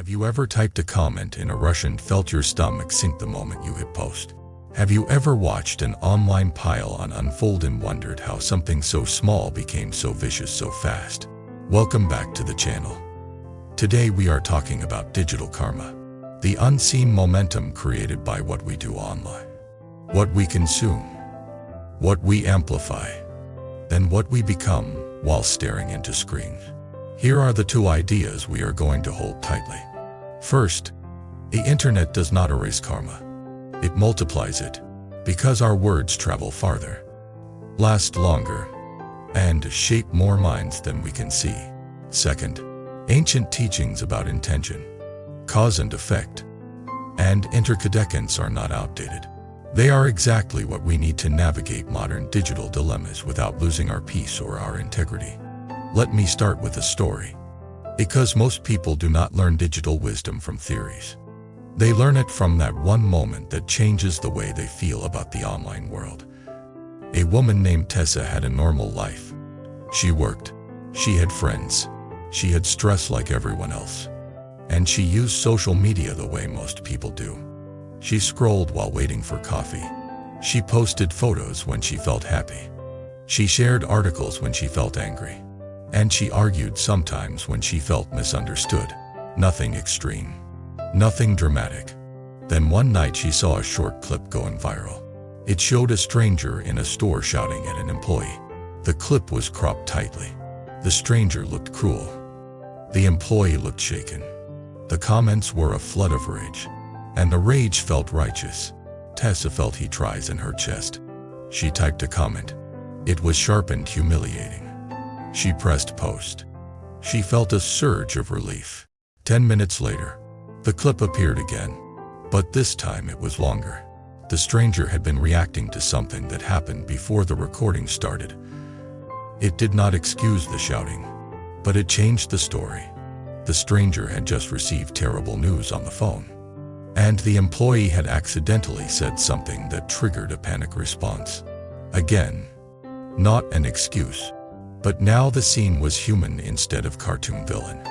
Have you ever typed a comment in a rush and felt your stomach sink the moment you hit post? Have you ever watched an online pile-on unfold and wondered how something so small became so vicious so fast? Welcome back to the channel. Today we are talking about digital karma, the unseen momentum created by what we do online, what we consume, what we amplify, and what we become while staring into screens. Here are the two ideas we are going to hold tightly. First, the internet does not erase karma. It multiplies it, because our words travel farther, last longer, and shape more minds than we can see. Second, ancient teachings about intention, cause and effect, and interconnections are not outdated. They are exactly what we need to navigate modern digital dilemmas without losing our peace or our integrity. Let me start with a story. Because most people do not learn digital wisdom from theories. They learn it from that one moment that changes the way they feel about the online world. A woman named Tessa had a normal life. She worked, she had friends, she had stress like everyone else. And she used social media the way most people do. She scrolled while waiting for coffee. She posted photos when she felt happy. She shared articles when she felt angry. And she argued sometimes when she felt misunderstood. Nothing extreme. Nothing dramatic. Then one night she saw a short clip going viral. It showed a stranger in a store shouting at an employee. The clip was cropped tightly. The stranger looked cruel. The employee looked shaken. The comments were a flood of rage. And the rage felt righteous. Tessa felt heat rise in her chest. She typed a comment. It was sharp and humiliating. She pressed post. She felt a surge of relief. 10 minutes later, the clip appeared again, but this time it was longer. The stranger had been reacting to something that happened before the recording started. It did not excuse the shouting, but it changed the story. The stranger had just received terrible news on the phone, and the employee had accidentally said something that triggered a panic response. Again, not an excuse. But now the scene was human instead of cartoon villain.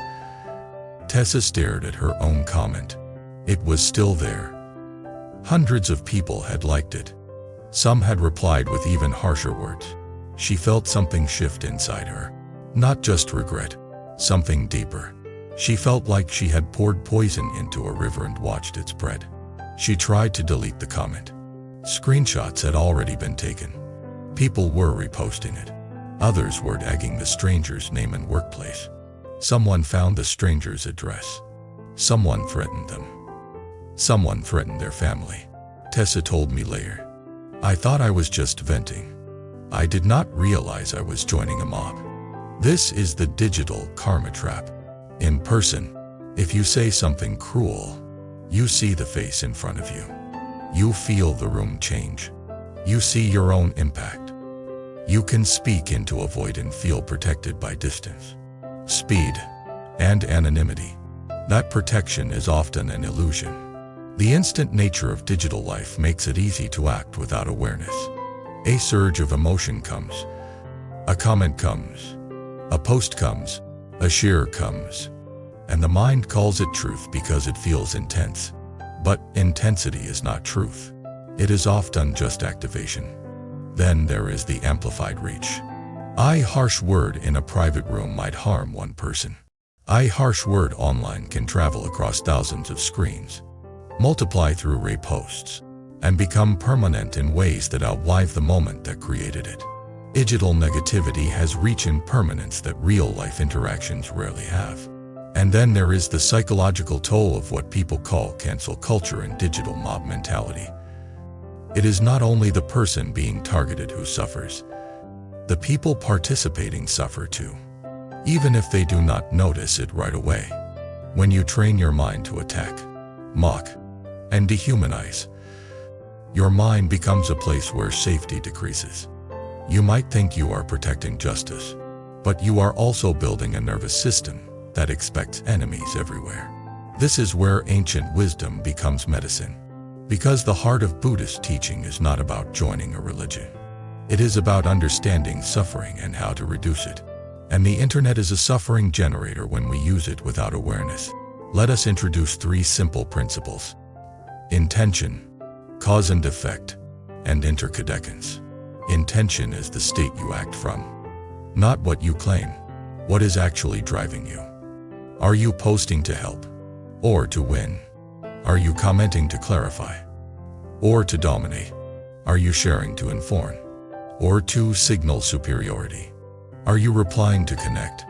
Tessa stared at her own comment. It was still there. Hundreds of people had liked it. Some had replied with even harsher words. She felt something shift inside her. Not just regret, something deeper. She felt like she had poured poison into a river and watched it spread. She tried to delete the comment. Screenshots had already been taken. People were reposting it. Others were tagging the stranger's name and workplace. Someone found the stranger's address. Someone threatened them. Someone threatened their family. Tessa told me later. I thought I was just venting. I did not realize I was joining a mob. This is the digital karma trap. In person, if you say something cruel, you see the face in front of you. You feel the room change. You see your own impact. You can speak into a void and feel protected by distance, speed, and anonymity. That protection is often an illusion. The instant nature of digital life makes it easy to act without awareness. A surge of emotion comes. A comment comes. A post comes. A share comes. And the mind calls it truth because it feels intense. But intensity is not truth. It is often just activation. Then there is the amplified reach. A harsh word in a private room might harm one person. A harsh word online can travel across thousands of screens, multiply through reposts, and become permanent in ways that outlive the moment that created it. Digital negativity has reach and permanence that real-life interactions rarely have. And then there is the psychological toll of what people call cancel culture and digital mob mentality. It is not only the person being targeted who suffers. The people participating suffer too, even if they do not notice it right away. When you train your mind to attack, mock, and dehumanize, your mind becomes a place where safety decreases. You might think you are protecting justice, but you are also building a nervous system that expects enemies everywhere. This is where ancient wisdom becomes medicine. Because the heart of Buddhist teaching is not about joining a religion. It is about understanding suffering and how to reduce it. And the internet is a suffering generator when we use it without awareness. Let us introduce 3 simple principles: intention, cause and effect, and interconnections. Intention is the state you act from, not what you claim. What is actually driving you? Are you posting to help or to win? Are you commenting to clarify or to dominate? Are you sharing to inform or to signal superiority? Are you replying to connect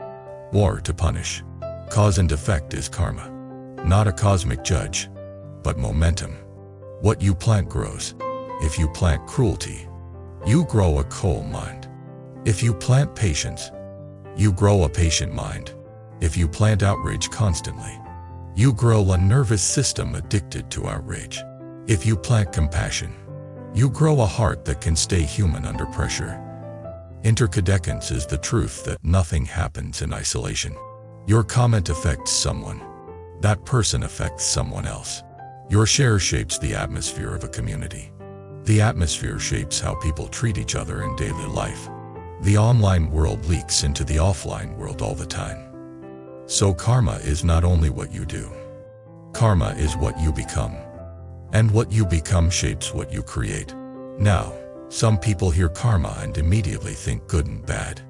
or to punish? Cause and effect is karma, not a cosmic judge, but momentum. What you plant grows. If you plant cruelty, you grow a cold mind. If you plant patience, you grow a patient mind. If you plant outrage constantly, you grow a nervous system addicted to outrage. If you plant compassion, you grow a heart that can stay human under pressure. Interconnections is the truth that nothing happens in isolation. Your comment affects someone. That person affects someone else. Your share shapes the atmosphere of a community. The atmosphere shapes how people treat each other in daily life. The online world leaks into the offline world all the time. So karma is not only what you do. Karma is what you become. And what you become shapes what you create. Now, some people hear karma and immediately think good and bad.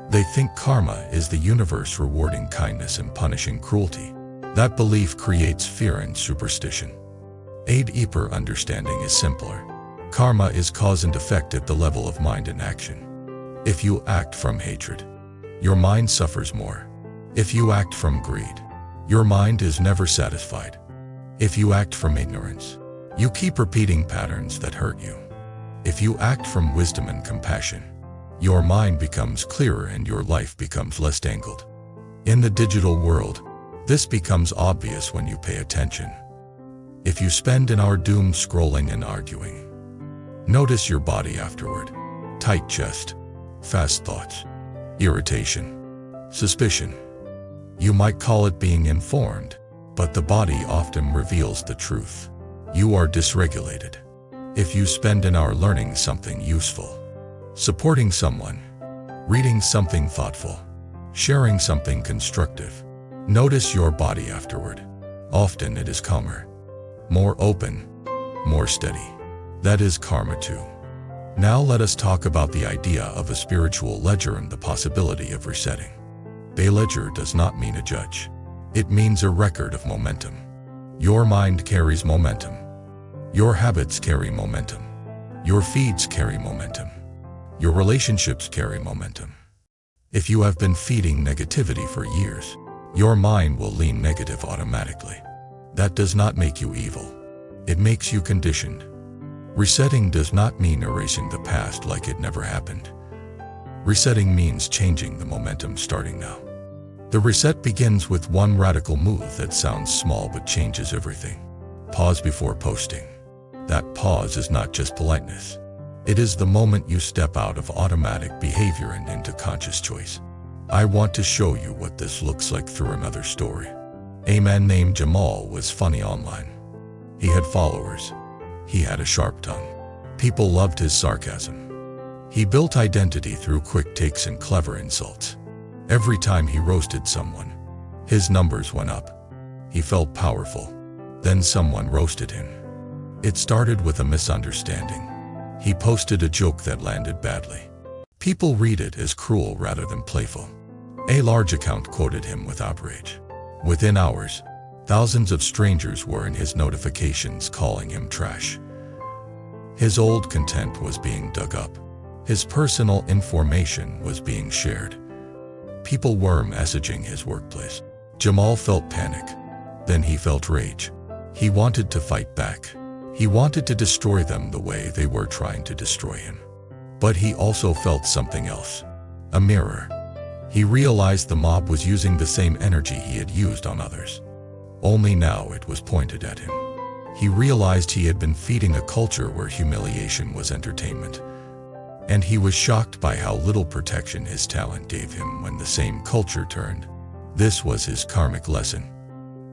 They think karma is the universe rewarding kindness and punishing cruelty. That belief creates fear and superstition. A deeper understanding is simpler. Karma is cause and effect at the level of mind and action. If you act from hatred, your mind suffers more. If you act from greed, your mind is never satisfied. If you act from ignorance, you keep repeating patterns that hurt you. If you act from wisdom and compassion, your mind becomes clearer and your life becomes less tangled. In the digital world, this becomes obvious when you pay attention. If you spend an hour doom scrolling and arguing, notice your body afterward. Tight chest, fast thoughts, irritation, suspicion. You might call it being informed, but the body often reveals the truth. You are dysregulated. If you spend an hour learning something useful, supporting someone, reading something thoughtful, sharing something constructive, notice your body afterward. Often it is calmer, more open, more steady. That is karma too. Now let us talk about the idea of a spiritual ledger and the possibility of resetting. A ledger does not mean a judge. It means a record of momentum. Your mind carries momentum. Your habits carry momentum. Your feeds carry momentum. Your relationships carry momentum. If you have been feeding negativity for years, your mind will lean negative automatically. That does not make you evil. It makes you conditioned. Resetting does not mean erasing the past like it never happened. Resetting means changing the momentum starting now. The reset begins with one radical move that sounds small but changes everything. Pause before posting. That pause is not just politeness. It is the moment you step out of automatic behavior and into conscious choice. I want to show you what this looks like through another story. A man named Jamal was funny online. He had followers. He had a sharp tongue. People loved his sarcasm. He built identity through quick takes and clever insults. Every time he roasted someone, his numbers went up. He felt powerful. Then someone roasted him. It started with a misunderstanding. He posted a joke that landed badly. People read it as cruel rather than playful. A large account quoted him with outrage. Within hours, thousands of strangers were in his notifications calling him trash. His old content was being dug up. His personal information was being shared. People were messaging his workplace. Jamal felt panic. Then he felt rage. He wanted to fight back. He wanted to destroy them the way they were trying to destroy him. But he also felt something else. A mirror. He realized the mob was using the same energy he had used on others. Only now it was pointed at him. He realized he had been feeding a culture where humiliation was entertainment. And he was shocked by how little protection his talent gave him when the same culture turned. This was his karmic lesson.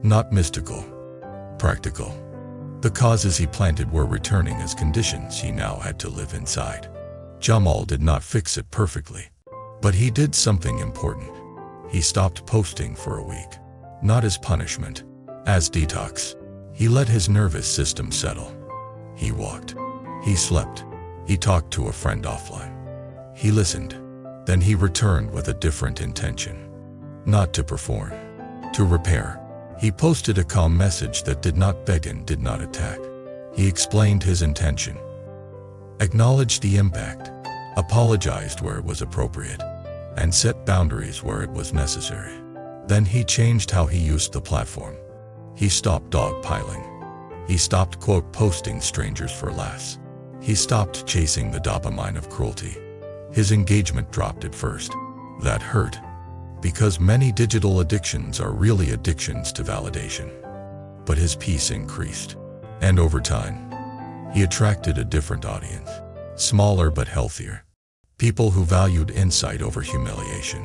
Not mystical. Practical. The causes he planted were returning as conditions he now had to live inside. Jamal did not fix it perfectly. But he did something important. He stopped posting for a week. Not as punishment, As detox, he let his nervous system settle. He walked. He slept. He talked to a friend offline. He listened. Then he returned with a different intention. Not to perform. To repair. He posted a calm message that did not beg and did not attack. He explained his intention. Acknowledged the impact. Apologized where it was appropriate. And set boundaries where it was necessary. Then he changed how he used the platform. He stopped dogpiling. He stopped posting strangers for laughs. He stopped chasing the dopamine of cruelty. His engagement dropped at first. That hurt. Because many digital addictions are really addictions to validation. But his peace increased. And over time, he attracted a different audience. Smaller but healthier. People who valued insight over humiliation.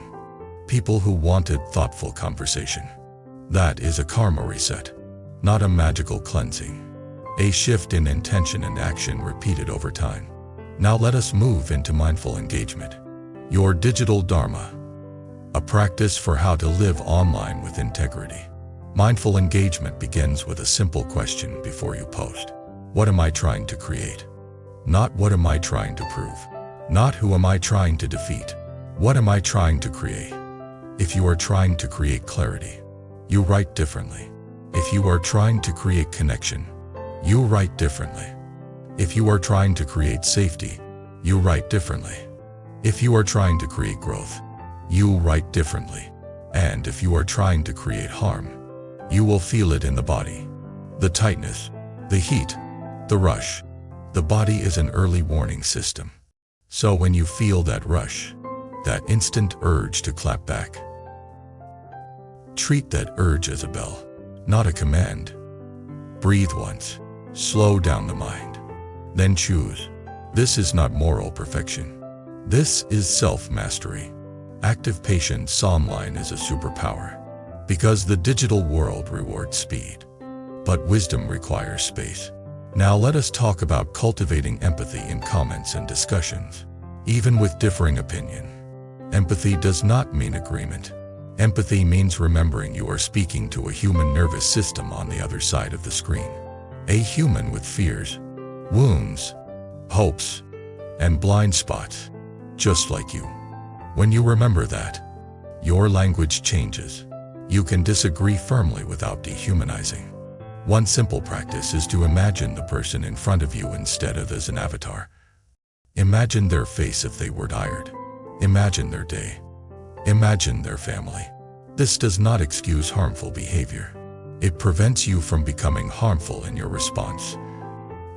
People who wanted thoughtful conversation. That is a karma reset. Not a magical cleansing. A shift in intention and action repeated over time. Now let us move into mindful engagement. Your digital dharma. A practice for how to live online with integrity. Mindful engagement begins with a simple question before you post. What am I trying to create? Not what am I trying to prove? Not who am I trying to defeat? What am I trying to create? If you are trying to create clarity, you write differently. If you are trying to create connection, you write differently. If you are trying to create safety, you write differently. If you are trying to create growth, you write differently. And if you are trying to create harm, you will feel it in the body. The tightness, the heat, the rush. The body is an early warning system. So when you feel that rush, that instant urge to clap back, treat that urge as a bell, not a command. Breathe once. Slow down the mind. Then choose. This is not moral perfection. This is self-mastery. Active patience online is a superpower. Because the digital world rewards speed. But wisdom requires space. Now let us talk about cultivating empathy in comments and discussions. Even with differing opinion. Empathy does not mean agreement. Empathy means remembering you are speaking to a human nervous system on the other side of the screen. A human with fears, wounds, hopes, and blind spots, just like you. When you remember that, your language changes. You can disagree firmly without dehumanizing. One simple practice is to imagine the person in front of you instead of as an avatar. Imagine their face if they were tired. Imagine their day. Imagine their family. This does not excuse harmful behavior. It prevents you from becoming harmful in your response.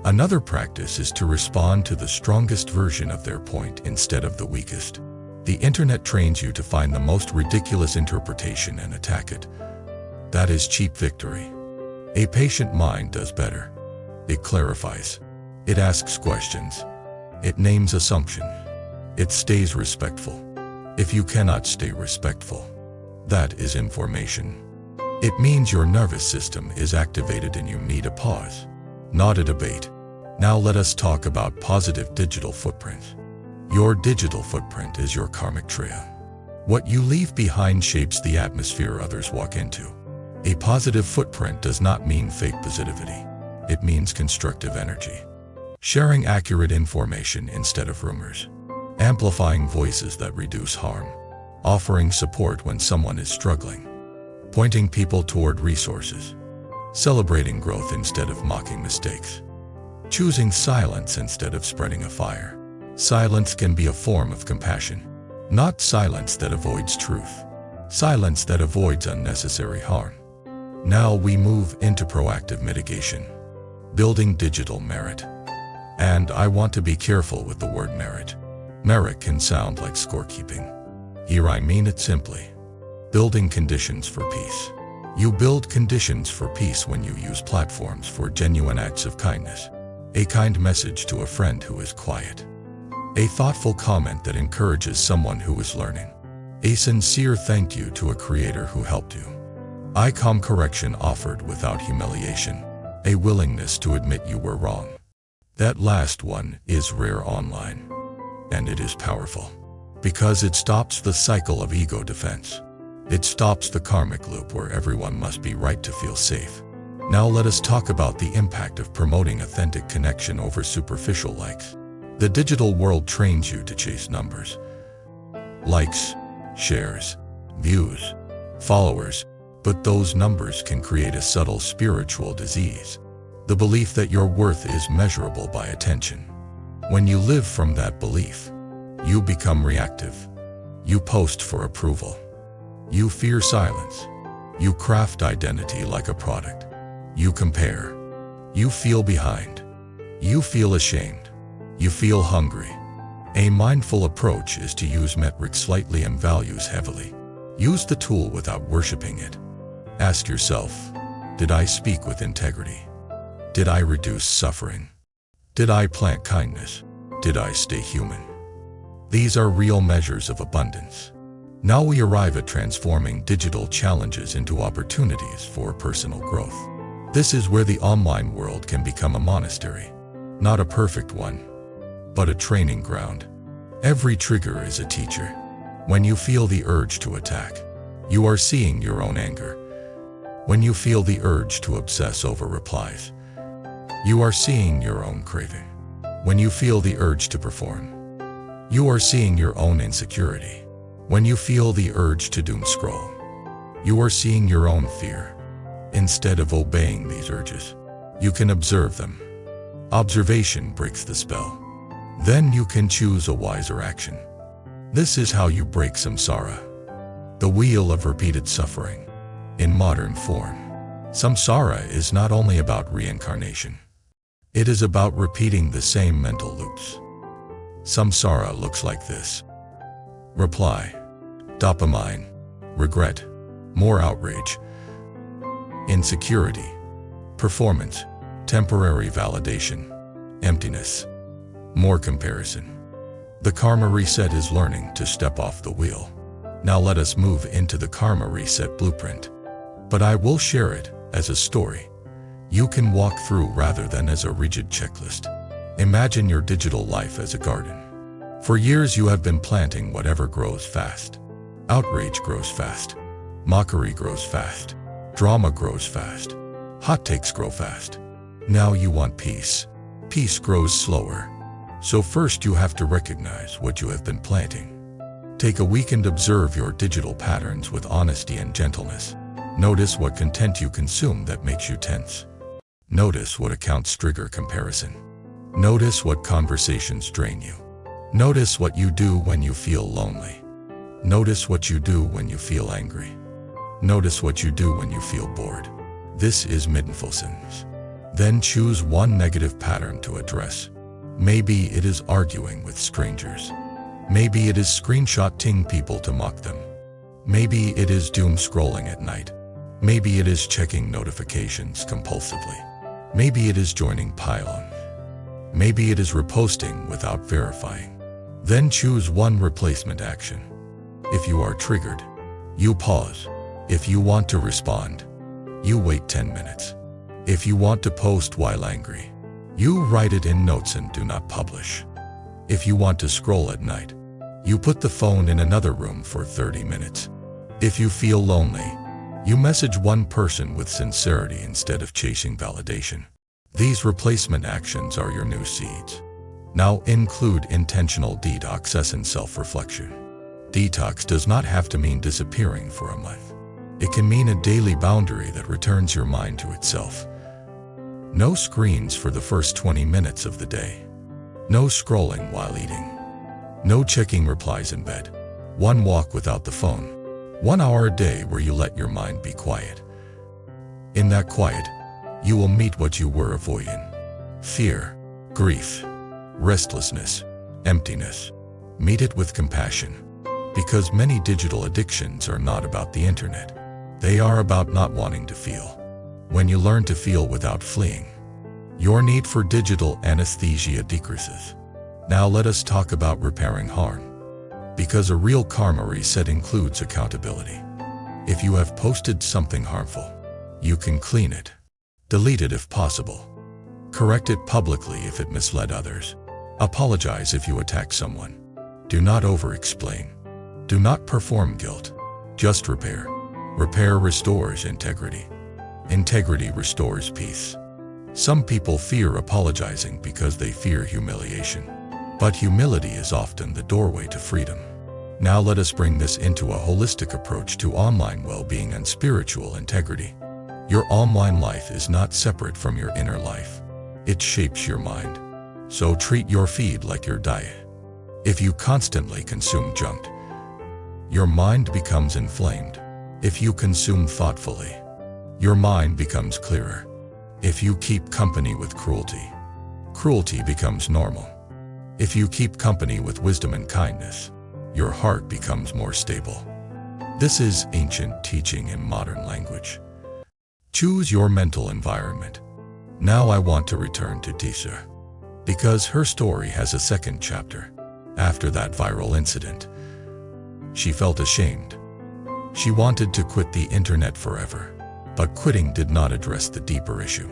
Another practice is to respond to the strongest version of their point instead of the weakest. The internet trains you to find the most ridiculous interpretation and attack it. That is cheap victory. A patient mind does better. It clarifies. It asks questions. It names assumptions. It stays respectful. If you cannot stay respectful, that is information. It means your nervous system is activated and you need a pause, not a debate. Now let us talk about positive digital footprints. Your digital footprint is your karmic trail. What you leave behind shapes the atmosphere others walk into. A positive footprint does not mean fake positivity. It means constructive energy. Sharing accurate information instead of rumors. Amplifying voices that reduce harm. Offering support when someone is struggling. Pointing people toward resources. Celebrating growth instead of mocking mistakes. Choosing silence instead of spreading a fire. Silence can be a form of compassion. Not silence that avoids truth. Silence that avoids unnecessary harm. Now we move into proactive mitigation. Building digital merit. And I want to be careful with the word merit. Merit can sound like scorekeeping. Here I mean it simply. Building conditions for peace. You build conditions for peace when you use platforms for genuine acts of kindness. A kind message to a friend who is quiet. A thoughtful comment that encourages someone who is learning. A sincere thank you to a creator who helped you. Icon correction offered without humiliation. A willingness to admit you were wrong. That last one is rare online. And it is powerful. Because it stops the cycle of ego defense. It stops the karmic loop where everyone must be right to feel safe. Now let us talk about the impact of promoting authentic connection over superficial likes. The digital world trains you to chase numbers. Likes, shares, views, followers, but those numbers can create a subtle spiritual disease. The belief that your worth is measurable by attention. When you live from that belief, you become reactive. You post for approval. You fear silence. You craft identity like a product. You compare. You feel behind. You feel ashamed. You feel hungry. A mindful approach is to use metrics slightly and values heavily. Use the tool without worshiping it. Ask yourself, did I speak with integrity? Did I reduce suffering? Did I plant kindness? Did I stay human? These are real measures of abundance. Now we arrive at transforming digital challenges into opportunities for personal growth. This is where the online world can become a monastery. Not a perfect one, but a training ground. Every trigger is a teacher. When you feel the urge to attack, you are seeing your own anger. When you feel the urge to obsess over replies, you are seeing your own craving. When you feel the urge to perform, you are seeing your own insecurity. When you feel the urge to doom scroll, you are seeing your own fear. Instead of obeying these urges, you can observe them. Observation breaks the spell. Then you can choose a wiser action. This is how you break samsara, the wheel of repeated suffering. In modern form, samsara is not only about reincarnation. It is about repeating the same mental loops. Samsara looks like this. Reply, dopamine, regret, more outrage, insecurity, performance, temporary validation, emptiness, more comparison. The karma reset is learning to step off the wheel. Now let us move into the karma reset blueprint. But I will share it as a story you can walk through rather than as a rigid checklist. Imagine your digital life as a garden. For years you have been planting whatever grows fast. Outrage grows fast. Mockery grows fast. Drama grows fast. Hot takes grow fast. Now you want peace. Peace grows slower. So first you have to recognize what you have been planting. Take a week and observe your digital patterns with honesty and gentleness. Notice what content you consume that makes you tense. Notice what accounts trigger comparison. Notice what conversations drain you. Notice what you do when you feel lonely. Notice what you do when you feel angry. Notice what you do when you feel bored. This is mindfulness. Then choose one negative pattern to address. Maybe it is arguing with strangers. Maybe it is screenshotting people to mock them. Maybe it is doom scrolling at night. Maybe it is checking notifications compulsively. Maybe it is joining pile-ons. Maybe it is reposting without verifying. Then choose one replacement action. If you are triggered, you pause. If you want to respond, you wait 10 minutes. If you want to post while angry, you write it in notes and do not publish. If you want to scroll at night, you put the phone in another room for 30 minutes. If you feel lonely, you message one person with sincerity instead of chasing validation. These replacement actions are your new seeds. Now include intentional detox and self-reflection. Detox does not have to mean disappearing for a month. It can mean a daily boundary that returns your mind to itself. No screens for the first 20 minutes of the day. No scrolling while eating. No checking replies in bed. One walk without the phone. 1 hour a day where you let your mind be quiet. In that quiet, you will meet what you were avoiding. Fear, grief, restlessness, emptiness. Meet it with compassion. Because many digital addictions are not about the internet. They are about not wanting to feel. When you learn to feel without fleeing, your need for digital anesthesia decreases. Now let us talk about repairing harm. Because a real karma reset includes accountability. If you have posted something harmful, you can clean it. Delete it if possible. Correct it publicly if it misled others. Apologize if you attack someone. Do not over-explain. Do not perform guilt. Just repair. Repair restores integrity. Integrity restores peace. Some people fear apologizing because they fear humiliation. But humility is often the doorway to freedom. Now let us bring this into a holistic approach to online well-being and spiritual integrity. Your online life is not separate from your inner life. It shapes your mind. So treat your feed like your diet. If you constantly consume junk, your mind becomes inflamed. If you consume thoughtfully, your mind becomes clearer. If you keep company with cruelty, cruelty becomes normal. If you keep company with wisdom and kindness, your heart becomes more stable. This is ancient teaching in modern language. Choose your mental environment. Now I want to return to Tisa, because her story has a second chapter. After that viral incident, she felt ashamed. She wanted to quit the internet forever, but quitting did not address the deeper issue.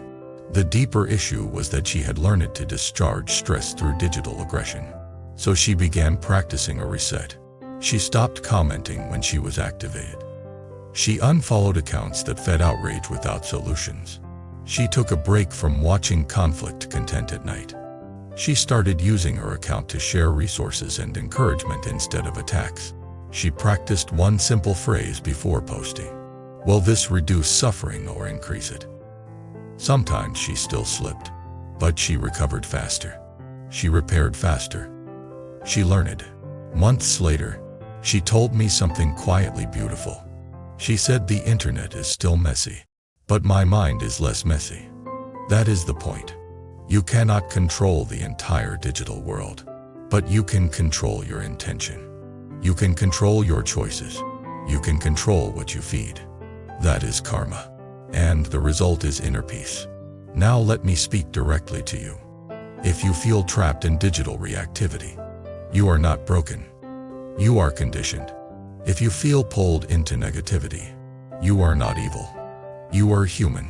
The deeper issue was that she had learned to discharge stress through digital aggression. So she began practicing a reset. She stopped commenting when she was activated. She unfollowed accounts that fed outrage without solutions. She took a break from watching conflict content at night. She started using her account to share resources and encouragement instead of attacks. She practiced one simple phrase before posting. Will this reduce suffering or increase it? Sometimes she still slipped, but she recovered faster. She repaired faster. She learned. Months later, she told me something quietly beautiful. She said, the internet is still messy, but my mind is less messy. That is the point. You cannot control the entire digital world, but you can control your intention. You can control your choices. You can control what you feed. That is karma. And the result is inner peace. Now let me speak directly to you. If you feel trapped in digital reactivity, you are not broken. You are conditioned. If you feel pulled into negativity, you are not evil. You are human.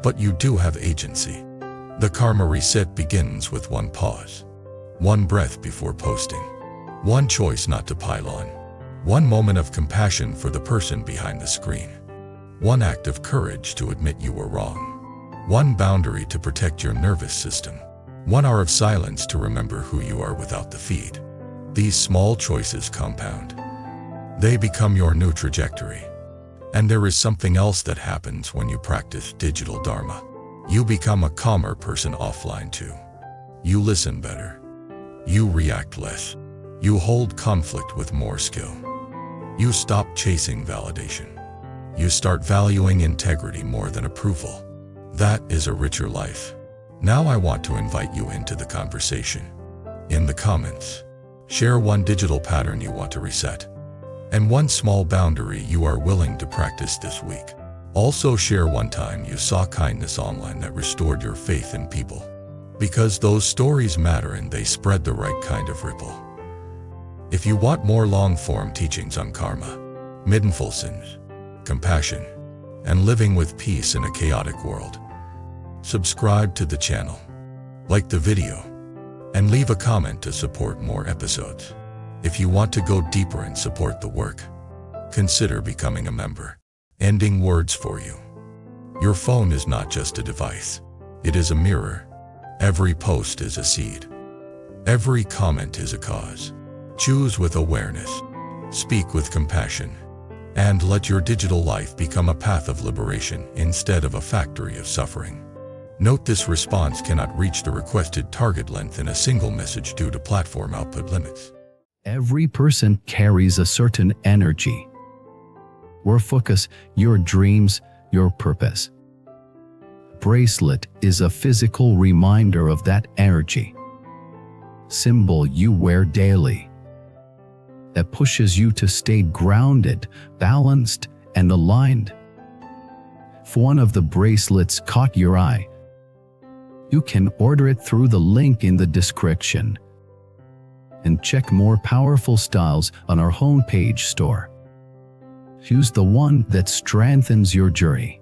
But you do have agency. The karma reset begins with one pause, one breath before posting, one choice not to pile on, one moment of compassion for the person behind the screen, one act of courage to admit you were wrong, one boundary to protect your nervous system, 1 hour of silence to remember who you are without the feed. These small choices compound. They become your new trajectory. And there is something else that happens when you practice digital dharma. You become a calmer person offline too. You listen better. You react less. You hold conflict with more skill. You stop chasing validation. You start valuing integrity more than approval. That is a richer life. Now I want to invite you into the conversation. In the comments, share one digital pattern you want to reset, and one small boundary you are willing to practice this week. Also share one time you saw kindness online that restored your faith in people. Because those stories matter and they spread the right kind of ripple. If you want more long-form teachings on karma, mindful sins, compassion, and living with peace in a chaotic world, subscribe to the channel, like the video, and leave a comment to support more episodes. If you want to go deeper and support the work, consider becoming a member. Ending words for you. Your phone is not just a device. It is a mirror. Every post is a seed. Every comment is a cause. Choose with awareness. Speak with compassion. And let your digital life become a path of liberation instead of a factory of suffering. Note this response cannot reach the requested target length in a single message due to platform output limits. Every person carries a certain energy. Your focus, your dreams, your purpose. Bracelet is a physical reminder of that energy. Symbol you wear daily. That pushes you to stay grounded, balanced, and aligned. If one of the bracelets caught your eye, you can order it through the link in the description. And check more powerful styles on our homepage store. Choose the one that strengthens your journey.